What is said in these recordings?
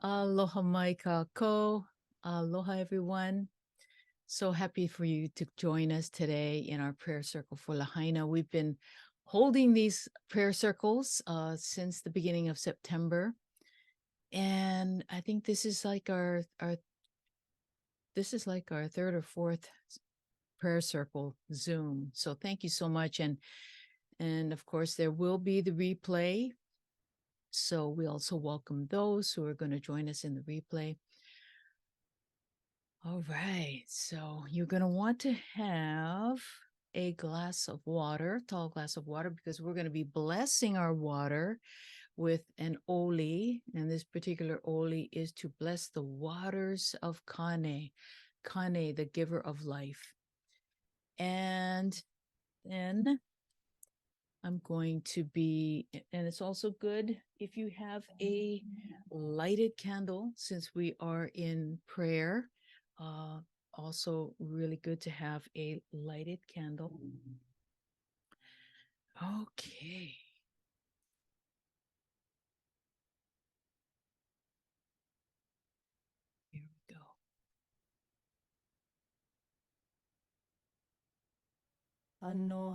Aloha mai kako. Aloha, everyone. So happy for you to join us today in our prayer circle for Lāhaina. We've been holding these prayer circles since the beginning of September. And I think this is like our third or fourth prayer circle Zoom. So thank you so much. And of course there will be the replay. So we also welcome those who are going to join us in the replay. All right, so you're going to want to have a glass of water, tall glass of water, because we're going to be blessing our water with an oli. And this particular oli is to bless the waters of Kane, Kane, the giver of life. And then I'm going to be, and it's also good if you have a lighted candle, since we are in prayer. Also really good to have a lighted candle. Okay. Here we go. Ano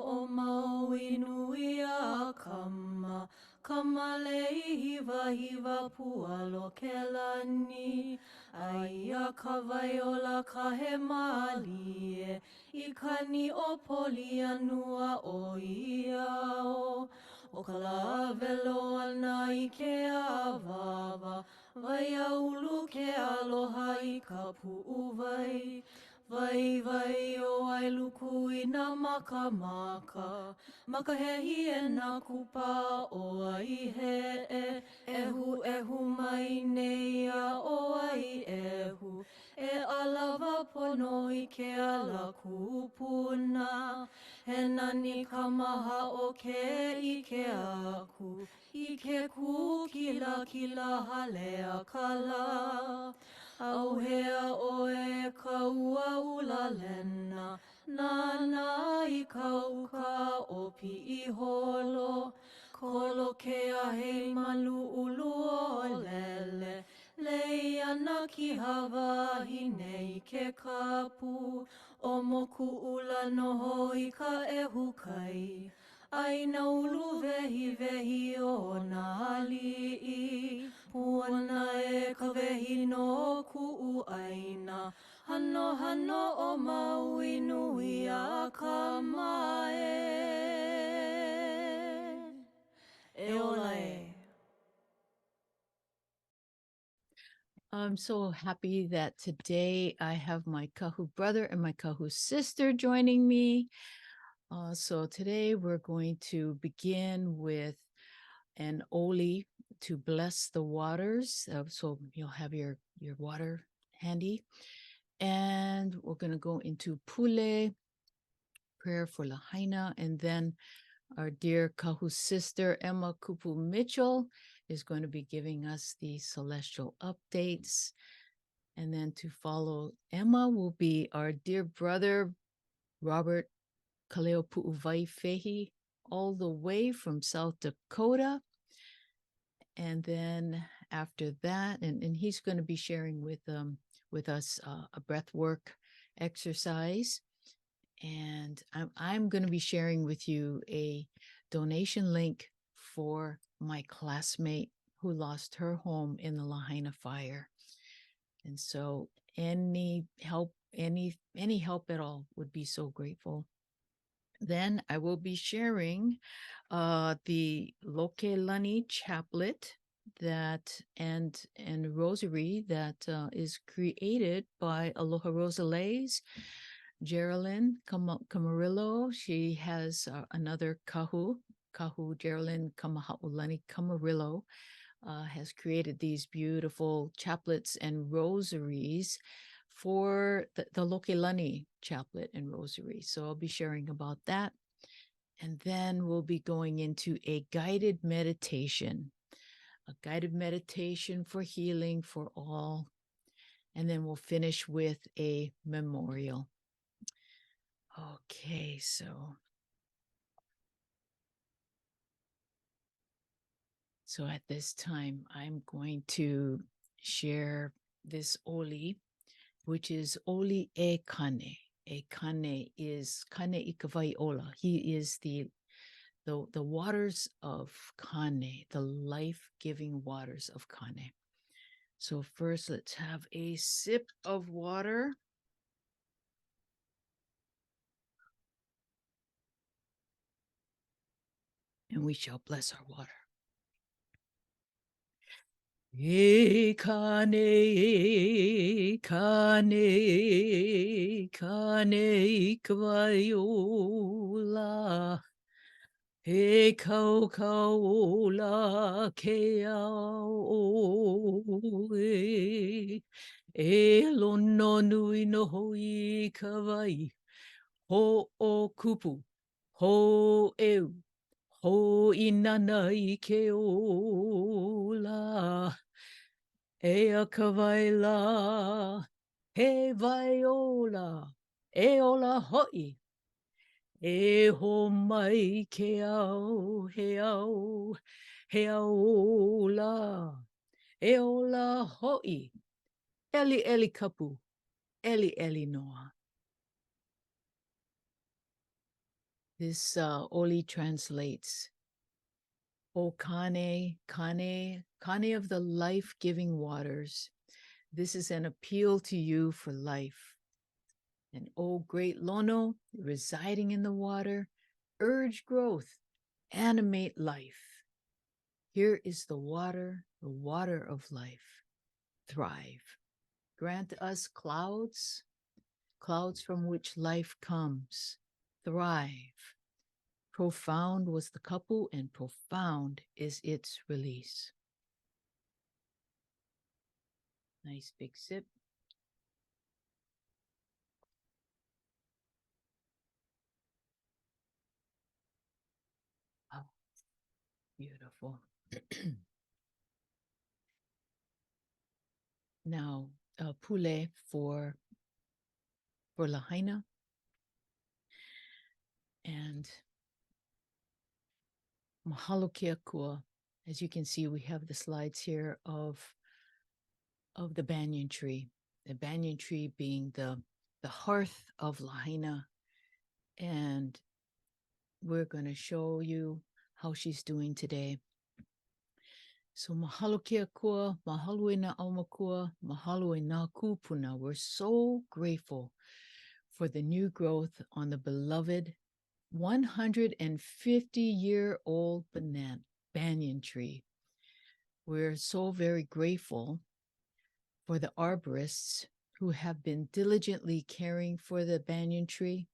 o maui nui a kama, kama lei hiva hiva pualo ke lani. Aia ka vaiola ka he malie, I kani o poli anua o iao. O ka la velo ana I ke avava, vai aulu ke aloha I ka pu'uvai. Vai vai o ai luku I na maka maka, makahehi e na kupa o ai he ehu ehu mai nei a o ai ehu, e alava pono I ke ala kupuna, he nani ka maha o ke I ke aku, I ke ku kila kila hale a kala. Auhea o e kaua ula lena, nana I kauka o pi I holo, kolo ke a hei malu ulu o lele, lei ana ki Hawaii nei ke kapu, o moku ula noho I ka ehukai. Aina ulu vehi vehi o na ali'i, puana e ka vehi no ku'u aina, hano hano o maui nui a ka mae. E ola e. I'm so happy that today I have my kahu brother and my kahu sister joining me. So today we're going to begin with an oli to bless the waters. So you'll have your water handy. And we're going to go into pule, prayer for Lāhaina, and then our dear kahu sister Emma Kupu Mitchell is going to be giving us the celestial updates. And then to follow Emma will be our dear brother Robert Kaleo Pu'uvai Fehi, all the way from South Dakota. And then after that, and he's going to be sharing with us a breath work exercise. And I'm going to be sharing with you a donation link for my classmate who lost her home in the Lāhaina fire. And so any help at all would be so grateful. Then I will be sharing the Lokelani chaplet that and rosary that is created by Aloha Rosales, Geraldine Camarillo. She has another kahu Geraldine Kamaha'ulani Camarillo. Has created these beautiful chaplets and rosaries for the Lokelani chaplet and rosary. So I'll be sharing about that. And then we'll be going into a guided meditation for healing for all. And then we'll finish with a memorial. Okay, So at this time, I'm going to share this oli, which is oli e kane. E kane is kane ikawai ola. He is the waters of kane, the life-giving waters of kane. So first, let's have a sip of water. And we shall bless our water. E kane, kane, kane ikwaiola. E kau kaola ke ao e lono nui no hoi kawai. Ho o kupu, ho eu, ho inana i ke ola. E a kawaila, he vaiola, e ola hoi. E ho mai ke au, he au ola. E ola hoi. Eli eli kapu, eli eli noa. This oli translates, O Kane, Kane, Kane of the life-giving waters. This is an appeal to you for life. And O great Lono, residing in the water, urge growth, animate life. Here is the water of life. Thrive. Grant us clouds, clouds from which life comes. Thrive. Profound was the kapu, and profound is its release. Nice big sip. Oh, beautiful. Now, pule for Lāhaina. And mahalo kia kua. As you can see, we have the slides here of the banyan tree. The banyan tree being the hearth of Lāhaina. And we're going to show you how she's doing today. So mahalo kia kua, mahalo e na aumakua, mahalo e na kupuna. We're so grateful for the new growth on the beloved 150-year-old banyan tree. We're so very grateful for the arborists who have been diligently caring for the banyan tree,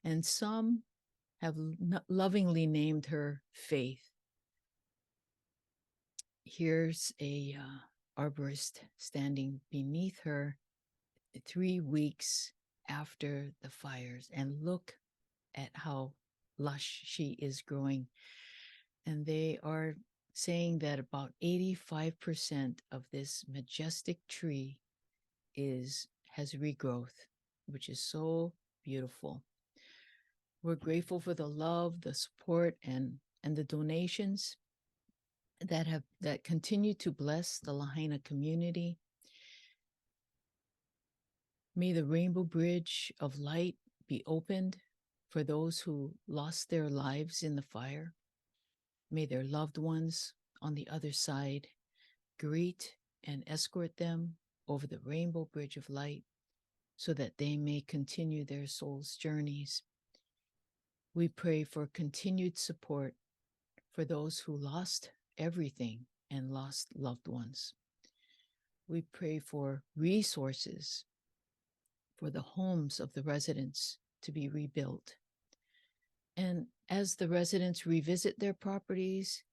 and some have lovingly named her Faith. Here's a arborist standing beneath her 3 weeks after the fires, and look at how lush she is growing. And they are saying that about 85% of this majestic tree has regrowth, which is so beautiful. We're grateful for the love, the support, and the donations that continue to bless the Lāhaina community. May the Rainbow Bridge of Light be opened for those who lost their lives in the fire. May their loved ones on the other side greet and escort them over the Rainbow Bridge of Light so that they may continue their soul's journeys. We pray for continued support for those who lost everything and lost loved ones. We pray for resources for the homes of the residents to be rebuilt. And as the residents revisit their properties,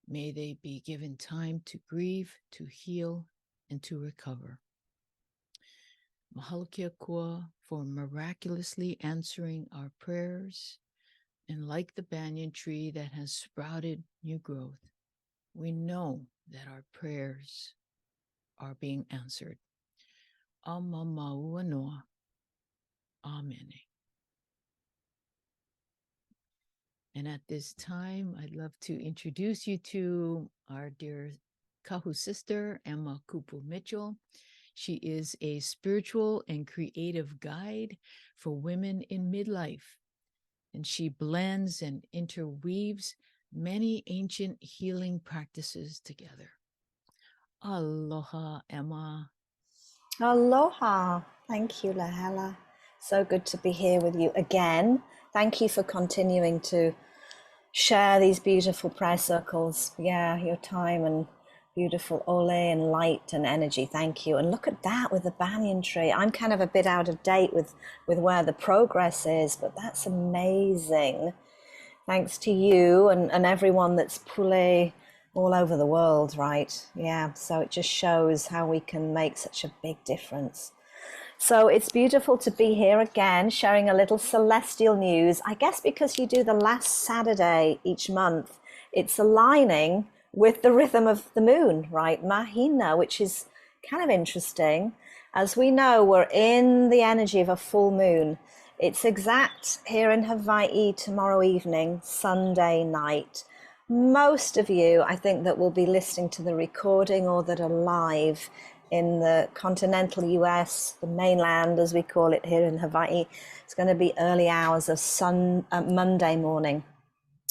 may they be given time to grieve, to heal, and to recover. Mahalo kia kua for miraculously answering our prayers. And like the banyan tree that has sprouted new growth, we know that our prayers are being answered. Amamaua noa. Amen. And at this time, I'd love to introduce you to our dear Kahu sister, Emma Kupu Mitchell. She is a spiritual and creative guide for women in midlife, and she blends and interweaves many ancient healing practices together. Aloha, Emma. Aloha. Thank you, Lāhaina. So good to be here with you again. Thank you for continuing to share these beautiful prayer circles. Yeah, your time and beautiful ole and light and energy. Thank you. And look at that with the banyan tree. I'm kind of a bit out of date with where the progress is, but that's amazing. Thanks to you and everyone that's pule all over the world, right? Yeah, so it just shows how we can make such a big difference. So it's beautiful to be here again, sharing a little celestial news. I guess because you do the last Saturday each month, it's aligning with the rhythm of the moon, right? Mahina, which is kind of interesting. As we know, we're in the energy of a full moon. It's exact here in Hawaii tomorrow evening, Sunday night. Most of you, I think, that will be listening to the recording or that are live in the continental US, the mainland as we call it here in Hawaii, it's going to be early hours of Monday morning.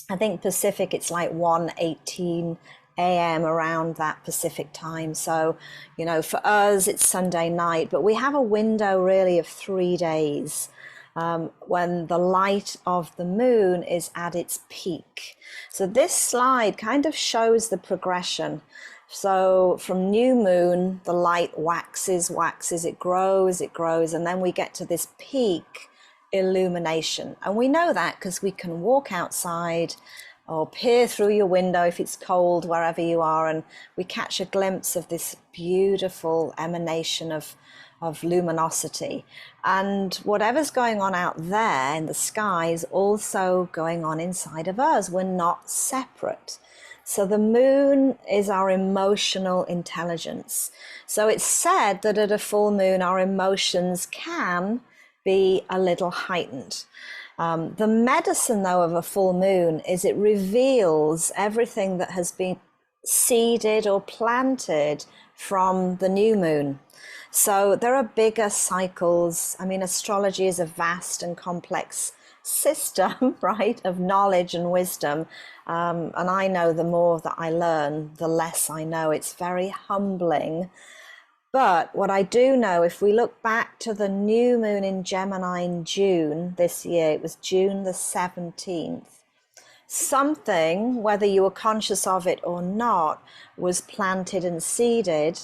I think Pacific, it's like 1:18 a.m. around that Pacific time. So, you know, for us, it's Sunday night, but we have a window really of 3 days when the light of the moon is at its peak. So this slide kind of shows the progression. So from new moon, the light waxes, it grows, and then we get to this peak illumination. And we know that because we can walk outside or peer through your window if it's cold wherever you are, and we catch a glimpse of this beautiful emanation of luminosity. And whatever's going on out there in the sky is also going on inside of us. We're not separate. So the moon is our emotional intelligence. So it's said that at a full moon, our emotions can be a little heightened. The medicine, though, of a full moon is it reveals everything that has been seeded or planted from the new moon. So there are bigger cycles. I mean, astrology is a vast and complex system, right, of knowledge and wisdom. And I know the more that I learn, the less I know. It's very humbling. But what I do know, if we look back to the new moon in Gemini in June this year, it was June the 17th, something, whether you were conscious of it or not, was planted and seeded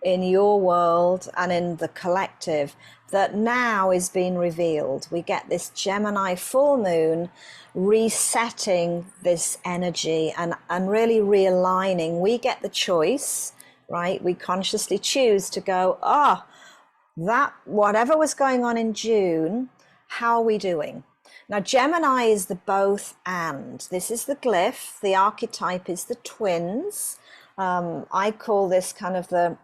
in your world and in the collective that now is being revealed. We get this Gemini full moon resetting this energy and really realigning. We get the choice, right? We consciously choose to go, that whatever was going on in June, how are we doing? Now, Gemini is the both and. This is the glyph. The archetype is the twins. I call this kind of the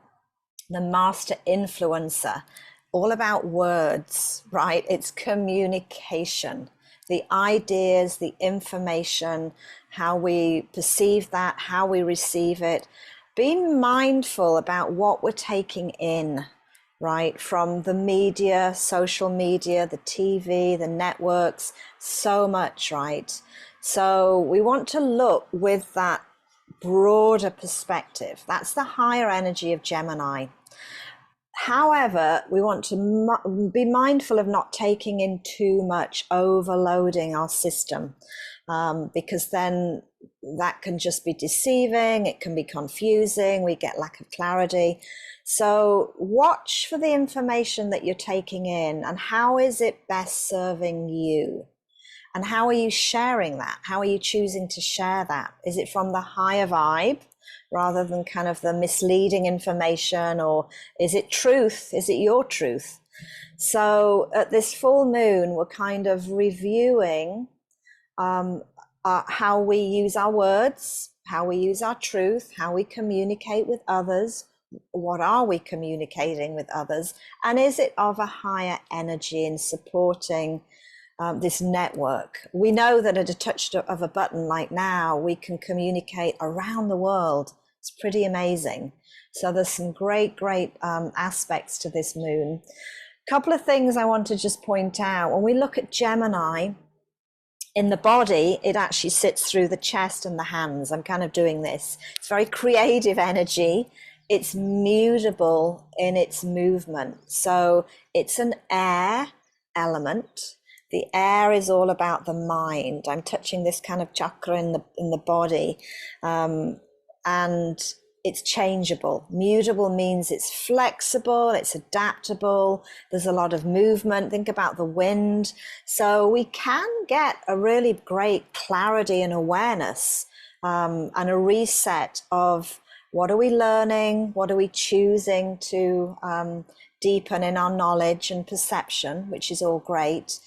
master influencer, all about words, right? It's communication, the ideas, the information, how we perceive that, how we receive it. Being mindful about what we're taking in, right? From the media, social media, the TV, the networks, so much, right? So we want to look with that broader perspective. That's the higher energy of Gemini. However, we want to be mindful of not taking in too much, overloading our system, because then that can just be deceiving, it can be confusing, we get lack of clarity. So watch for the information that you're taking in and how is it best serving you? And how are you sharing that? How are you choosing to share that? Is it from the higher vibe rather than kind of the misleading information, or is it truth? Is it your truth? So at this full moon, we're kind of reviewing how we use our words, how we use our truth, how we communicate with others. What are we communicating with others? And is it of a higher energy in supporting this network. We know that at a touch of a button like now, we can communicate around the world. It's pretty amazing. So there's some great aspects to this moon. A couple of things I want to just point out. When we look at Gemini, in the body, it actually sits through the chest and the hands. I'm kind of doing this. It's very creative energy. It's mutable in its movement. So it's an air element. The air is all about the mind. I'm touching this kind of chakra in the body. And it's changeable. Mutable means it's flexible, it's adaptable, there's a lot of movement. Think about the wind. So we can get a really great clarity and awareness, and a reset of what are we learning, what are we choosing to deepen in our knowledge and perception, which is all great.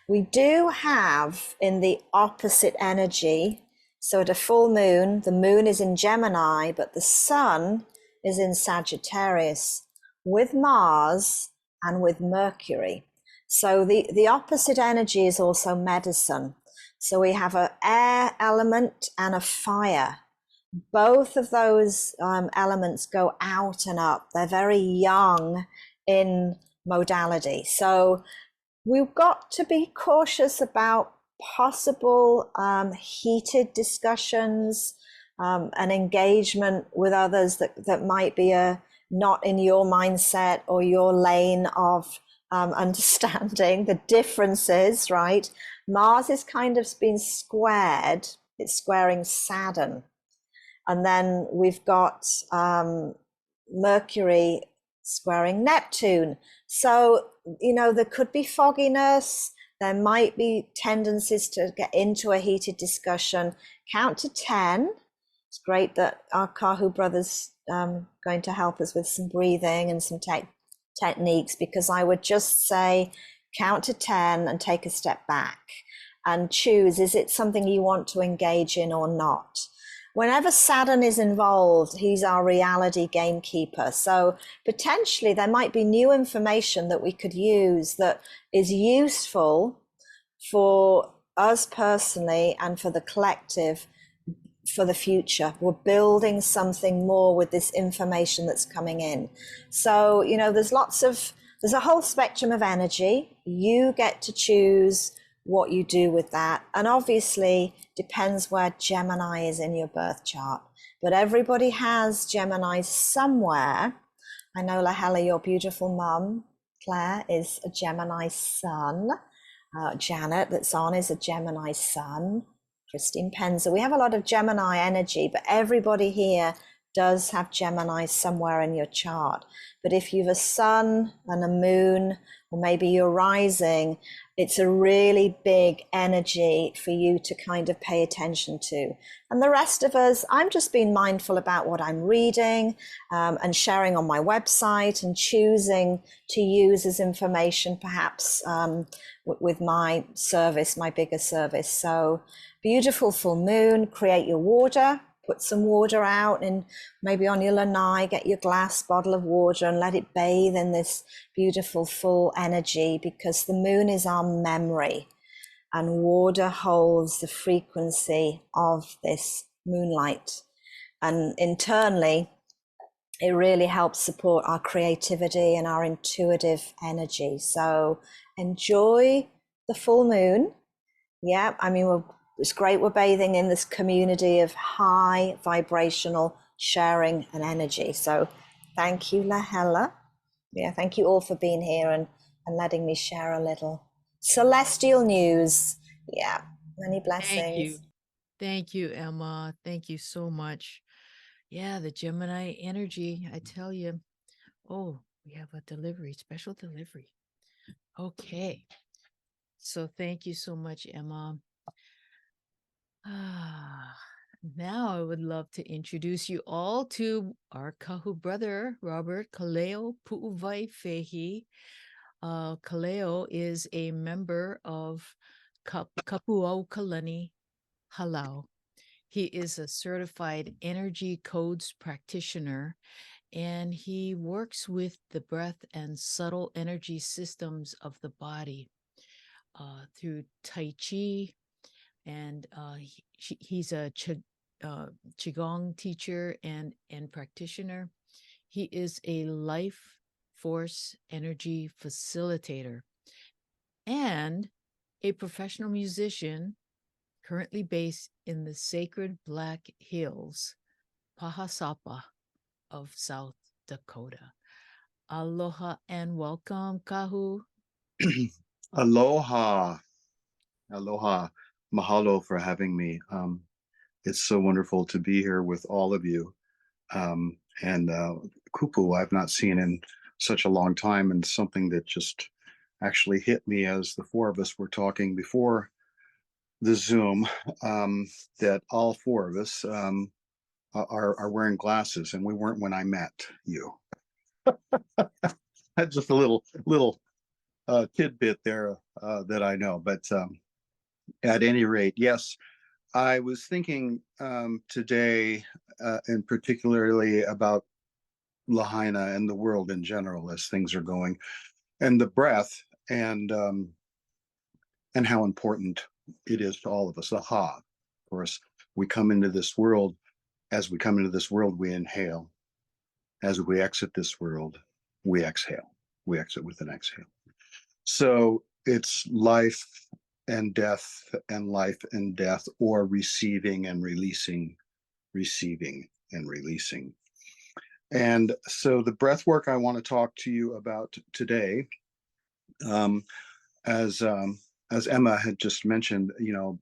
We do have in the opposite energy. So at a full moon, the moon is in Gemini, but the sun is in Sagittarius with Mars and with Mercury. So the opposite energy is also medicine. So we have an air element and a fire. Both of those elements go out and up. They're very young in modality. So we've got to be cautious about possible heated discussions and engagement with others that might be not in your mindset or your lane of understanding the differences, right? Mars is kind of been squared. It's squaring Saturn. And then we've got Mercury squaring Neptune. So, there could be fogginess. There might be tendencies to get into a heated discussion. Count to 10. It's great that our Kahu brother's going to help us with some breathing and some techniques, because I would just say count to 10 and take a step back and choose, is it something you want to engage in or not? Whenever Saturn is involved, he's our reality gamekeeper. So potentially there might be new information that we could use that is useful for us personally and for the collective for the future. We're building something more with this information that's coming in. So, there's a whole spectrum of energy. You get to choose what you do with that. And obviously depends where Gemini is in your birth chart. But everybody has Gemini somewhere. I know, Lāhaina, your beautiful mum, Claire, is a Gemini sun. Janet, that's on, is a Gemini sun. Christine Penza. We have a lot of Gemini energy, but everybody here does have Gemini somewhere in your chart. But if you've a sun and a moon, or maybe you're rising, it's a really big energy for you to kind of pay attention to. And the rest of us, I'm just being mindful about what I'm reading and sharing on my website and choosing to use as information, perhaps with my service, my bigger service. So beautiful full moon, create your water. Put some water out and maybe on your lanai, get your glass bottle of water and let it bathe in this beautiful full energy, because the moon is our memory and water holds the frequency of this moonlight. And internally, it really helps support our creativity and our intuitive energy. So enjoy the full moon. Yeah, it's great we're bathing in this community of high vibrational sharing and energy. So thank you, Lāhaina. Yeah, thank you all for being here and letting me share a little celestial news. Yeah, many blessings. Thank you, Emma. Thank you so much. Yeah, the Gemini energy, I tell you. Oh, we have a delivery, special delivery. Okay. So thank you so much, Emma. Now I would love to introduce you all to our Kahu brother, Robert Kaleo Pu'uvai Fehi. Kaleo is a member of Kapuau Kalani Halau. He is a certified energy codes practitioner, and he works with the breath and subtle energy systems of the body. through Tai Chi, and he's a Qigong teacher and practitioner. He is a life force energy facilitator and a professional musician currently based in the sacred Black Hills, Pahasapa of South Dakota. Aloha and welcome, Kahu. Aloha. Aloha. Mahalo for having me. It's so wonderful to be here with all of you. And Kupu, I've not seen in such a long time, and something that just actually hit me as the four of us were talking before the Zoom, that all four of us are wearing glasses, and we weren't when I met you. That's just a little tidbit there that I know. But at any rate, yes, I was thinking today, and particularly about Lahaina and the world in general as things are going, and the breath, and how important it is to all of us. The ha, of course, we come into this world. As we come into this world, we inhale. As we exit this world, we exhale. We exit with an exhale. So it's life and death, and life and death, or receiving and releasing, receiving and releasing. And so the breath work I want to talk to you about today, as Emma had just mentioned,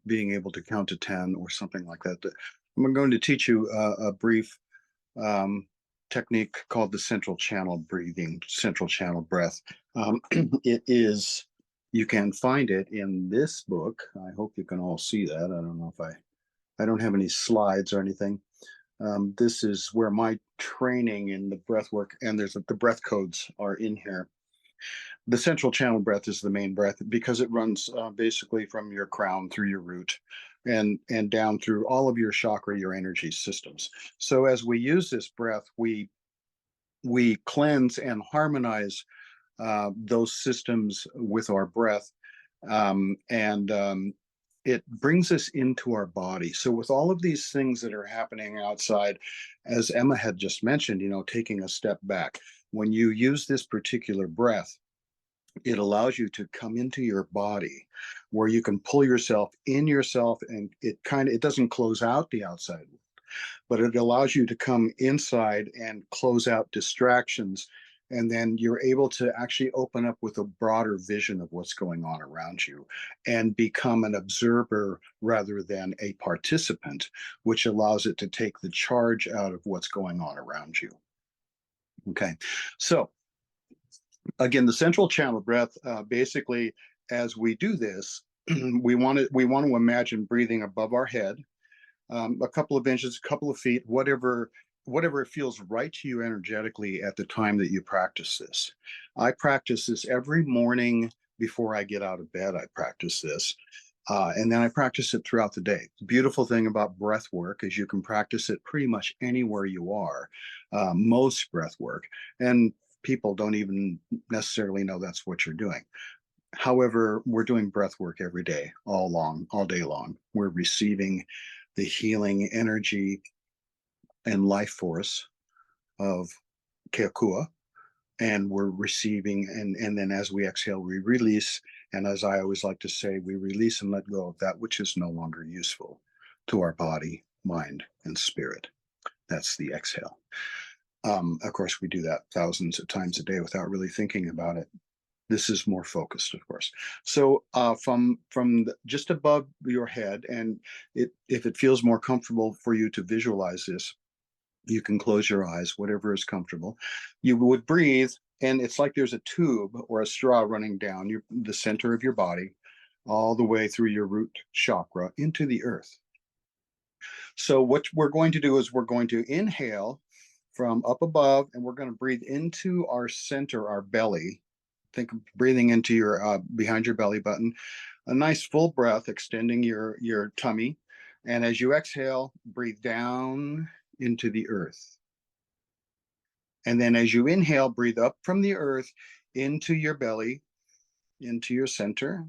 being able to count to 10 or something like that. I'm going to teach you a brief technique called the central channel breathing, central channel breath. It is, you can find it in this book. I hope you can all see that. I don't know if I don't have any slides or anything. This is where my training in the breath work, and the breath codes are in here. The central channel breath is the main breath because it runs basically from your crown through your root and down through all of your chakra, your energy systems. So as we use this breath, we cleanse and harmonize those systems with our breath, and it brings us into our body. So with all of these things that are happening outside, as Emma had just mentioned, taking a step back, when you use this particular breath, it allows you to come into your body where you can pull yourself in yourself, and it doesn't close out the outside, but it allows you to come inside and close out distractions. And then you're able to actually open up with a broader vision of what's going on around you and become an observer rather than a participant, which allows it to take the charge out of what's going on around you. Okay, so again, the central channel breath, basically, as we do this, we want to imagine breathing above our head, a couple of inches, a couple of feet, whatever it feels right to you energetically at the time that you practice this. I practice this every morning before I get out of bed. I practice this. And then I practice it throughout the day. The beautiful thing about breath work is you can practice it pretty much anywhere you are, most breath work. And people don't even necessarily know that's what you're doing. However, we're doing breath work every day, all day long. We're receiving the healing energy and life force of Keakua, and we're receiving, and then as we exhale, we release. And as I always like to say, we release and let go of that which is no longer useful to our body, mind, and spirit. That's the exhale. Of course, we do that thousands of times a day without really thinking about it. This is more focused, of course. So from just above your head, and if it feels more comfortable for you to visualize this, you can close your eyes, whatever is comfortable. You would breathe, and it's like there's a tube or a straw running down the center of your body, all the way through your root chakra into the earth. So what we're going to do is we're going to inhale from up above, and we're going to breathe into our center, our belly. Think of breathing into your behind your belly button, a nice full breath, extending your tummy. And as you exhale, breathe down into the earth. And then as you inhale, breathe up from the earth into your belly, into your center.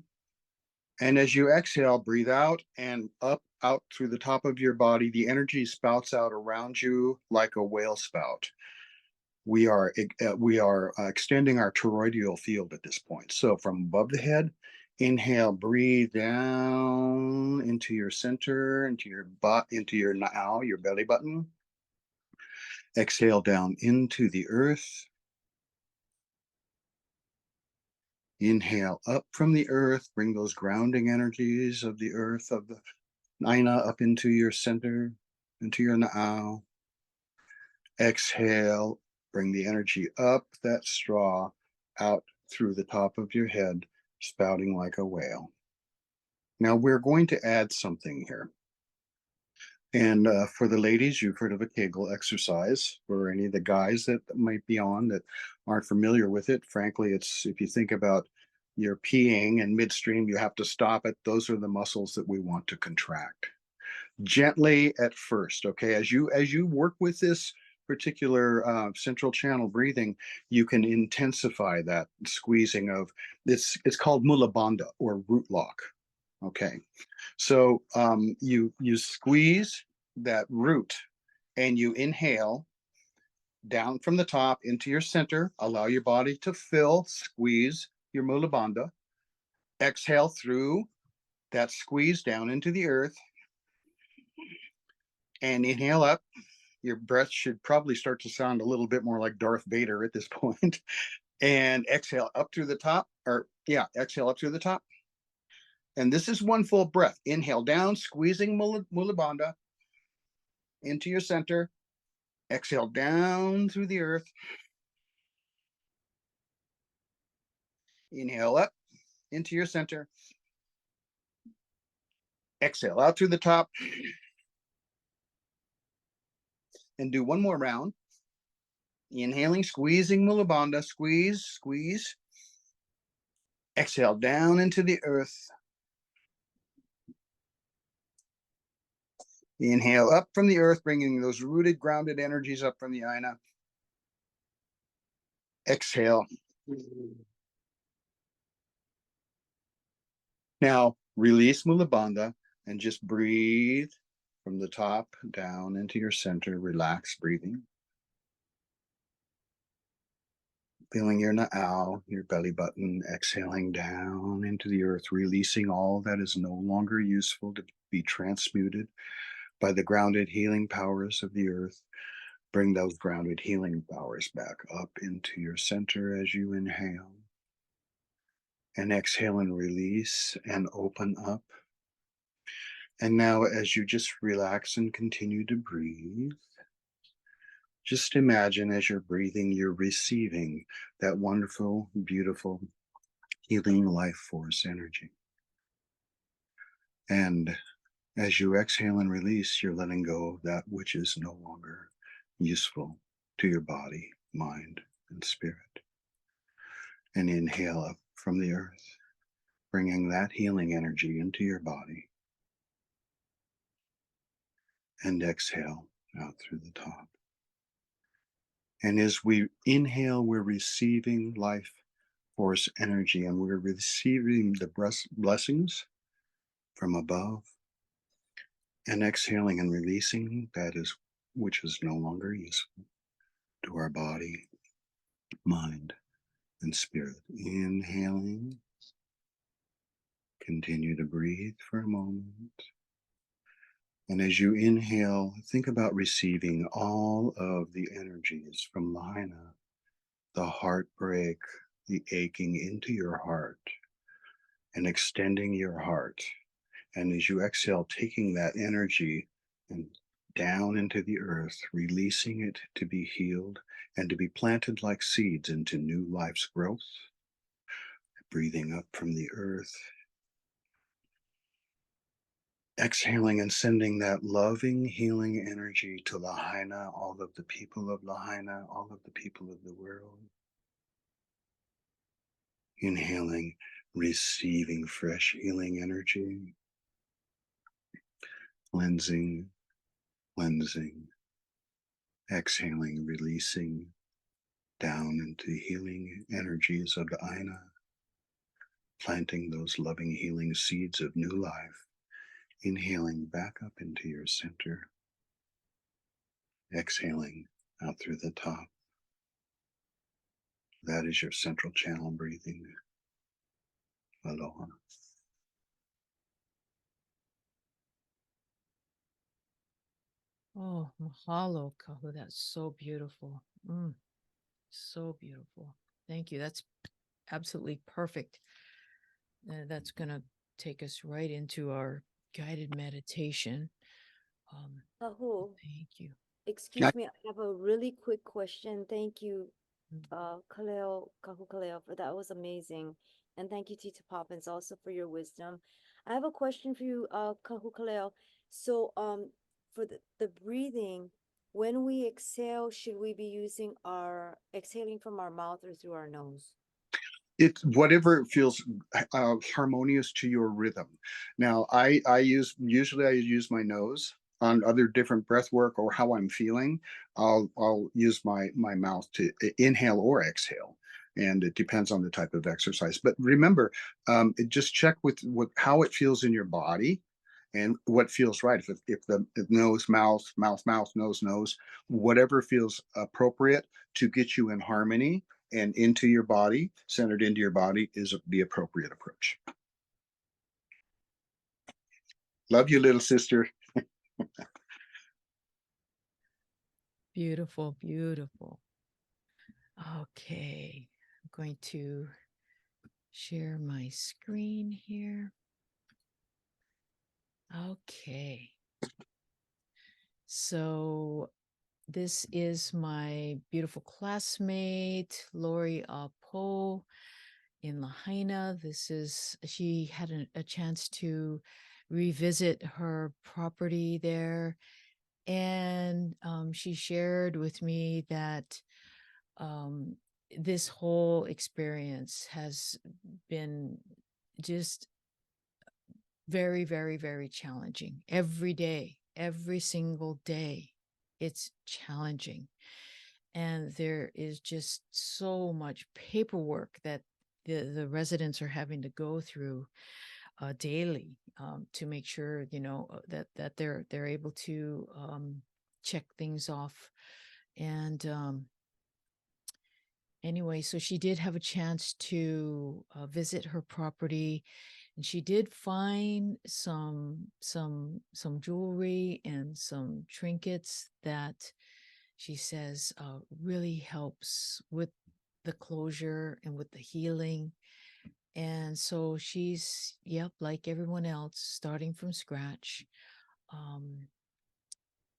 And as you exhale, breathe out and up, out through the top of your body. The energy spouts out around you like a whale spout. We are extending our toroidal field at this point. So from above the head, inhale, breathe down into your center, into your butt, into your now, your belly button. Exhale down into the earth. Inhale up from the earth, bring those grounding energies of the earth, of the Lāhaina up into your center, into your na'au. Exhale, bring the energy up that straw, out through the top of your head, spouting like a whale. Now we're going to add something here. And for the ladies, you've heard of a Kegel exercise. For any of the guys that might be on that aren't familiar with it, frankly, it's if you think about you're peeing and midstream, you have to stop it. Those are the muscles that we want to contract. Gently at first, okay? As you work with this particular central channel breathing, you can intensify that squeezing of it's called mula bandha or root lock. Okay, so you squeeze that root and you inhale down from the top into your center. Allow your body to fill. Squeeze your mula bandha. Exhale through that squeeze down into the earth, and inhale up. Your breath should probably start to sound a little bit more like Darth Vader at this point. And exhale up through the top, exhale up through the top. And this is one full breath. Inhale down, squeezing mula bandha into your center. Exhale down through the earth. Inhale up into your center. Exhale out through the top. And do one more round. Inhaling, squeezing mula bandha. Squeeze, squeeze. Exhale down into the earth. Inhale up from the earth, bringing those rooted, grounded energies up from the Aina. Exhale. Now, release mula bandha and just breathe from the top down into your center. Relax breathing. Feeling your na'au, your belly button, exhaling down into the earth, releasing all that is no longer useful to be transmuted by the grounded healing powers of the earth. Bring those grounded healing powers back up into your center as you inhale. And exhale and release and open up. And now as you just relax and continue to breathe, just imagine as you're breathing, you're receiving that wonderful, beautiful, healing life force energy. And as you exhale and release, you're letting go of that which is no longer useful to your body, mind, and spirit. And inhale up from the earth, bringing that healing energy into your body. And exhale out through the top. And as we inhale, we're receiving life force energy, and we're receiving the blessings from above, and exhaling and releasing that is which is no longer useful to our body, mind, and spirit. Inhaling, continue to breathe for a moment. And as you inhale, think about receiving all of the energies from Lāhaina, the heartbreak, the aching into your heart, and extending your heart. And as you exhale, taking that energy and down into the earth, releasing it to be healed and to be planted like seeds into new life's growth. Breathing up from the earth. Exhaling and sending that loving, healing energy to Lāhaina, all of the people of Lāhaina, all of the people of the world. Inhaling, receiving fresh healing energy. Cleansing, cleansing. Exhaling, releasing down into healing energies of the Aina. planting those loving, healing seeds of new life. Inhaling back up into your center, exhaling out through the top. That is your central channel breathing. Aloha. Oh, mahalo, Kahu. That's so beautiful. So beautiful. Thank you. That's absolutely perfect. That's going to take us right into our guided meditation. Aho, Thank you. Yeah, excuse me, I have a really quick question. Thank you, Mm. Kahu Kaleo, for that was amazing. And thank you, Tita Poppins, also for your wisdom. I have a question for you, Kahu Kaleo. So, for the breathing, when we exhale, should we be using our exhaling from our mouth or through our nose? it's whatever feels harmonious to your rhythm. Now, I use my nose on other different breath work or how I'm feeling. I'll use my mouth to inhale or exhale, and it depends on the type of exercise. But remember, just check with what how it feels in your body and what feels right. If the nose, mouth, nose, whatever feels appropriate to get you in harmony and into your body, centered into your body, is the appropriate approach. Love you, little sister. Beautiful, beautiful. Okay. I'm going to share my screen here. Okay. So this is my beautiful classmate, Lori Poe in Lāhaina. She had a chance to revisit her property there. And she shared with me that um, this whole experience has been just very, very, very challenging. Every day, every single day, it's challenging. And there is just so much paperwork that the residents are having to go through daily to make sure, that they're able to check things off. And anyway, so she did have a chance to visit her property, and she did find some jewelry and some trinkets that she says really helps with the closure and with the healing. And so she's, yep, like everyone else, starting from scratch. Um,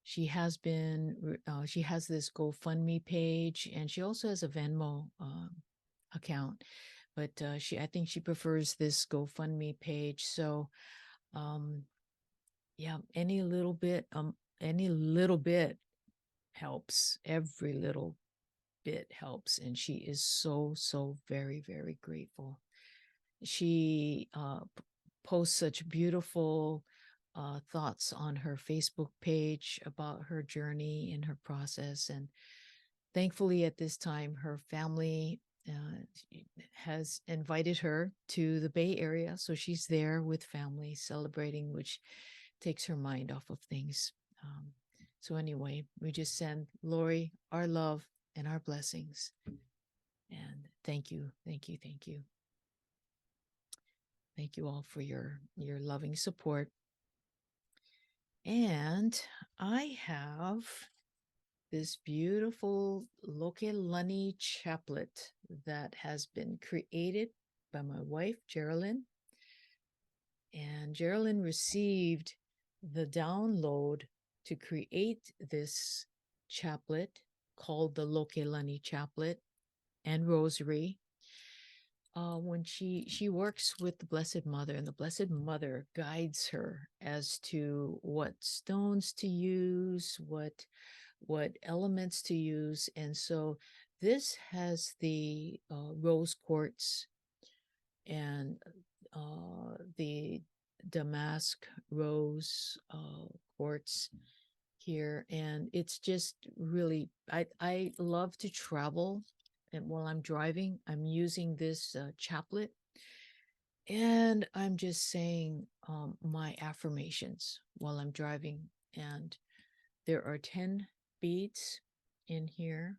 she has this GoFundMe page, and she also has a Venmo account, but I think she prefers this GoFundMe page. So, yeah, any little bit helps. Every little bit helps, and she is so, so very, very grateful. She posts such beautiful thoughts on her Facebook page about her journey and her process. And thankfully, at this time, her family has invited her to the Bay Area. So she's there with family celebrating, which takes her mind off of things. So, anyway, we just send Lori our love and our blessings. And thank you, thank you, thank you. Thank you all for your loving support. And I have this beautiful Lokelani chaplet that has been created by my wife, Geraldine. And Geraldine received the download to create this chaplet called the Lokelani chaplet and rosary when she works with the Blessed Mother, and the Blessed Mother guides her as to what stones to use, what elements to use. And so this has the rose quartz and the damask rose quartz here. And it's just really, I love to travel, and while I'm driving, I'm using this chaplet And I'm just saying my affirmations while I'm driving. And there are 10 beads in here.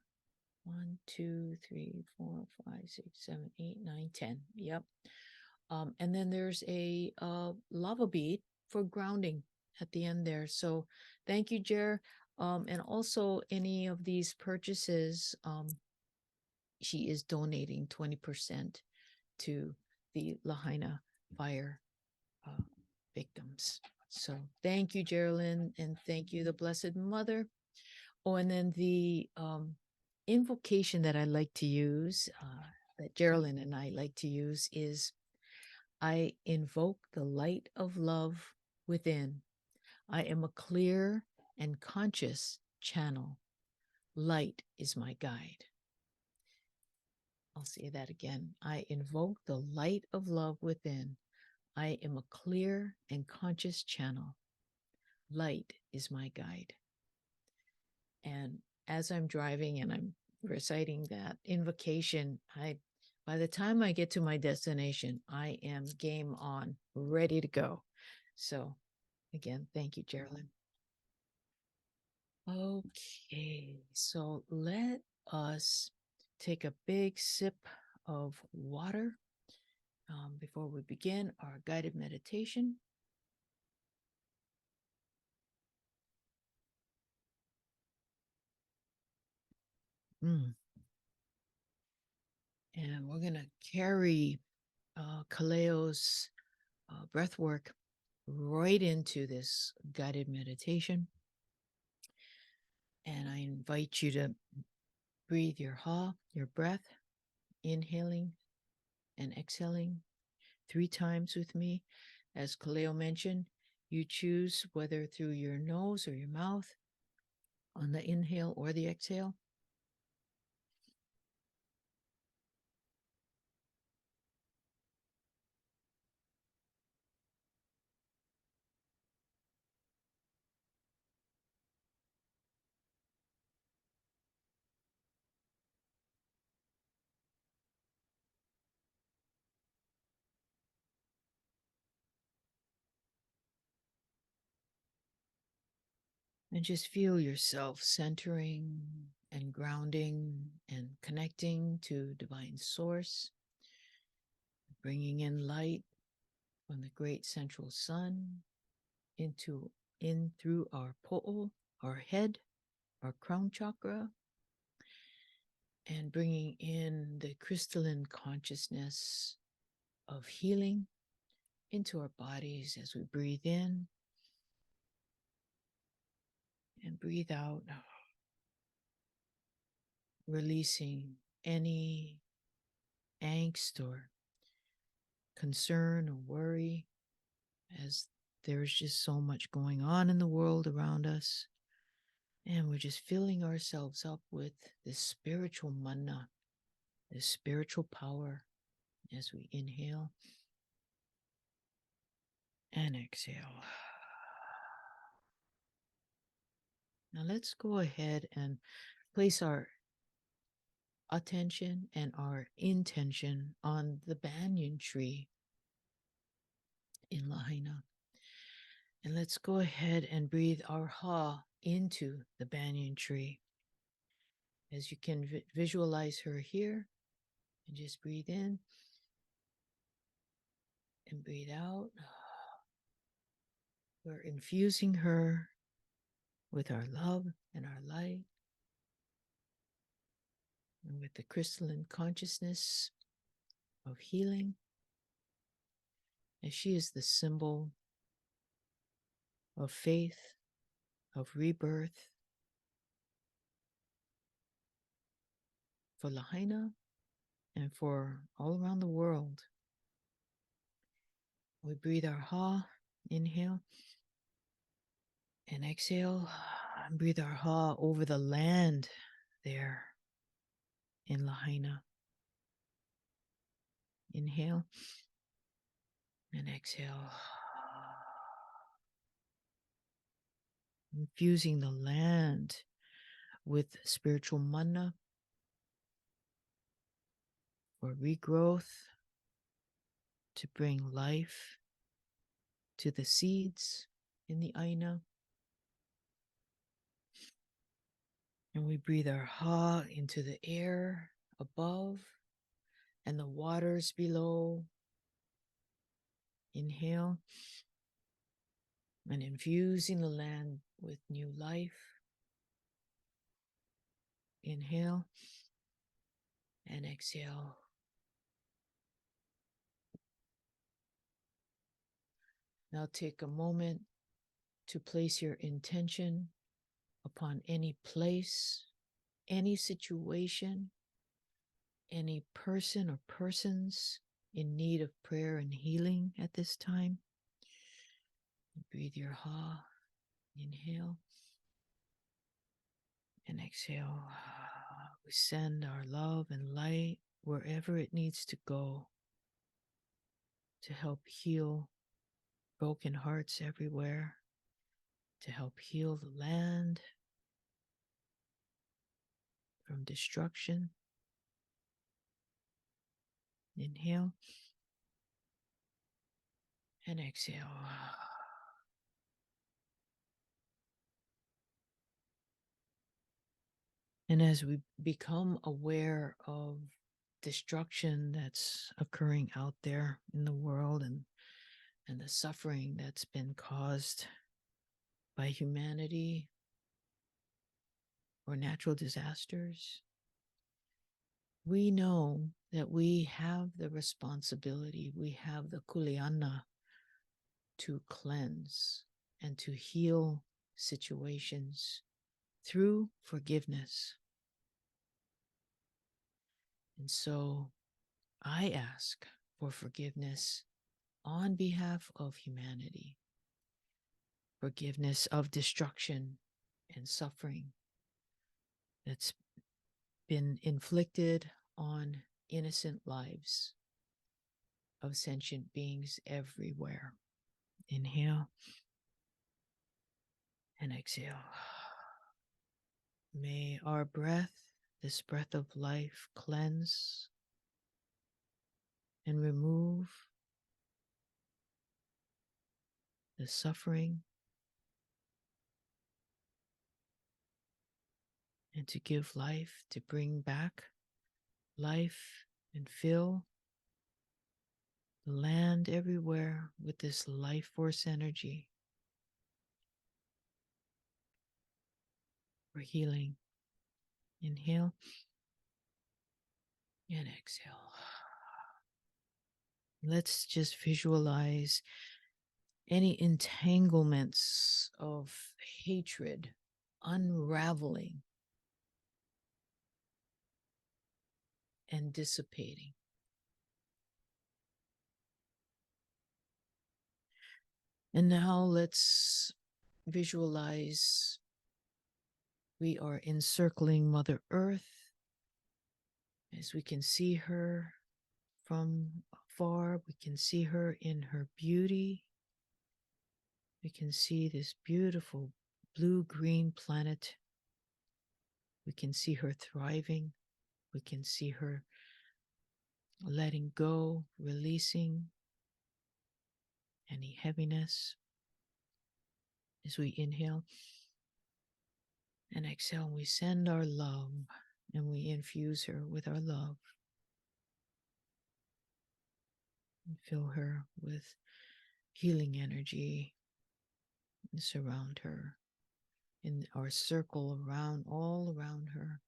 1, 2, 3, 4, 5, 6, 7, 8, 9, 10. Yep. And then there's a lava bead for grounding at the end there. So thank you, Jer. And also any of these purchases, she is donating 20% to the Lahaina fire victims. So thank you, Geraldine, and thank you, the Blessed Mother. Oh, and then the invocation that I like to use, that Geraldine and I like to use, is I invoke the light of love within. I am a clear and conscious channel. Light is my guide. I'll say that again. I invoke the light of love within. I am a clear and conscious channel. Light is my guide. And as I'm driving and I'm reciting that invocation, by the time I get to my destination, I am game on, ready to go. So again, thank you, Geraldine. Okay, so let us take a big sip of water before we begin our guided meditation. And we're going to carry Kaleo's breath work right into this guided meditation. And I invite you to breathe your ha, your breath, inhaling and exhaling 3 times with me. As Kaleo mentioned, you choose whether through your nose or your mouth on the inhale or the exhale. And just feel yourself centering and grounding and connecting to divine source, bringing in light from the great central sun in through our po'o, our head, our crown chakra, and bringing in the crystalline consciousness of healing into our bodies as we breathe in and breathe out, releasing any angst or concern or worry, as there's just so much going on in the world around us. And we're just filling ourselves up with this spiritual manna, this spiritual power as we inhale and exhale. Now let's go ahead and place our attention and our intention on the banyan tree in Lāhaina. And let's go ahead and breathe our ha into the banyan tree. As you can visualize her here, and just breathe in and breathe out. We're infusing her with our love and our light, and with the crystalline consciousness of healing, as she is the symbol of faith, of rebirth for Lāhaina and for all around the world. We breathe our ha, inhale, and exhale, and breathe our ha over the land there in Lāhaina. Inhale and exhale. Infusing the land with spiritual manna for regrowth, to bring life to the seeds in the Aina. And we breathe our ha into the air above and the waters below. Inhale. And infusing the land with new life. Inhale and exhale. Now take a moment to place your intention upon any place, any situation, any person or persons in need of prayer and healing at this time. Breathe your ha. Inhale and exhale. We send our love and light wherever it needs to go to help heal broken hearts everywhere, to help heal the land from destruction. Inhale and exhale. And as we become aware of destruction that's occurring out there in the world and the suffering that's been caused by humanity or natural disasters, we know that we have the responsibility, we have the kuleana to cleanse and to heal situations through forgiveness. And so I ask for forgiveness on behalf of humanity, forgiveness of destruction and suffering that's been inflicted on innocent lives of sentient beings everywhere. Inhale and exhale. May our breath, this breath of life, cleanse and remove the suffering and to give life, to bring back life and fill the land everywhere with this life force energy for healing. Inhale and exhale. Let's just visualize any entanglements of hatred unraveling and dissipating. And now let's visualize we are encircling Mother Earth as we can see her from afar. We can see her in her beauty. We can see this beautiful blue-green planet. We can see her thriving. We can see her letting go, releasing any heaviness as we inhale and exhale. We send our love and we infuse her with our love and fill her with healing energy and surround her in our circle around, all around her.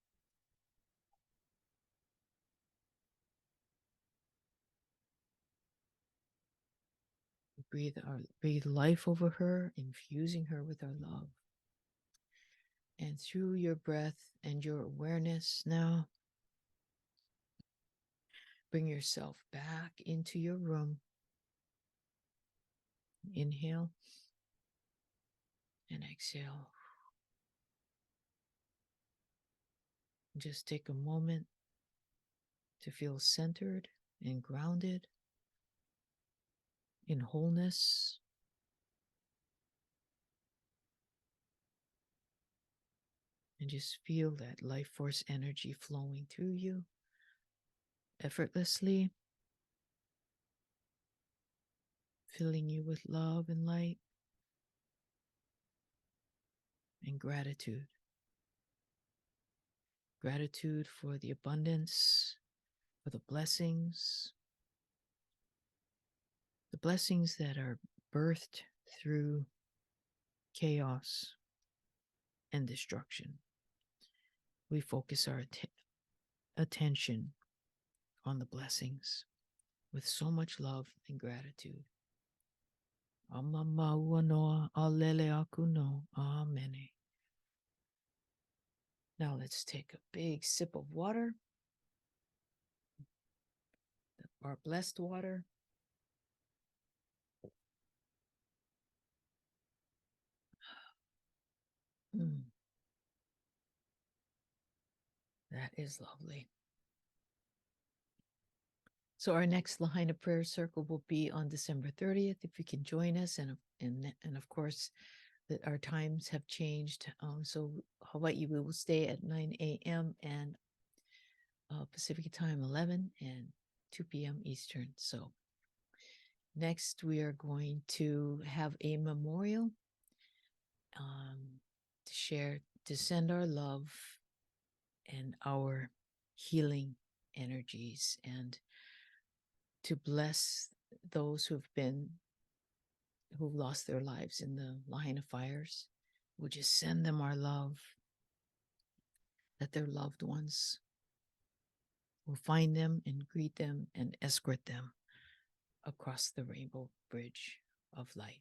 Breathe life over her, infusing her with our love. And through your breath and your awareness now, bring yourself back into your room. Inhale and exhale. Just take a moment to feel centered and grounded in wholeness. And just feel that life force energy flowing through you effortlessly. filling you with love and light and gratitude. Gratitude for the abundance, for the blessings that are birthed through chaos and destruction. We focus our attention on the blessings with so much love and gratitude. Amen. Now let's take a big sip of water, our blessed water. That is lovely. So our next Lāhaina prayer circle will be on December 30th. If you can join us, and of course, that our times have changed. So Hawaii, we will stay at 9 a.m. and Pacific time 11 and 2 p.m. Eastern. So next we are going to have a memorial to send our love and our healing energies, and to bless those who've lost their lives in the Lāhaina fires. We'll just send them our love, that their loved ones will find them and greet them and escort them across the rainbow bridge of light.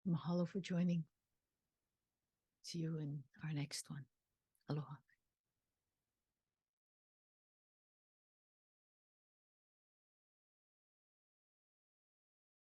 Mahalo for joining. See you in our next one. Aloha.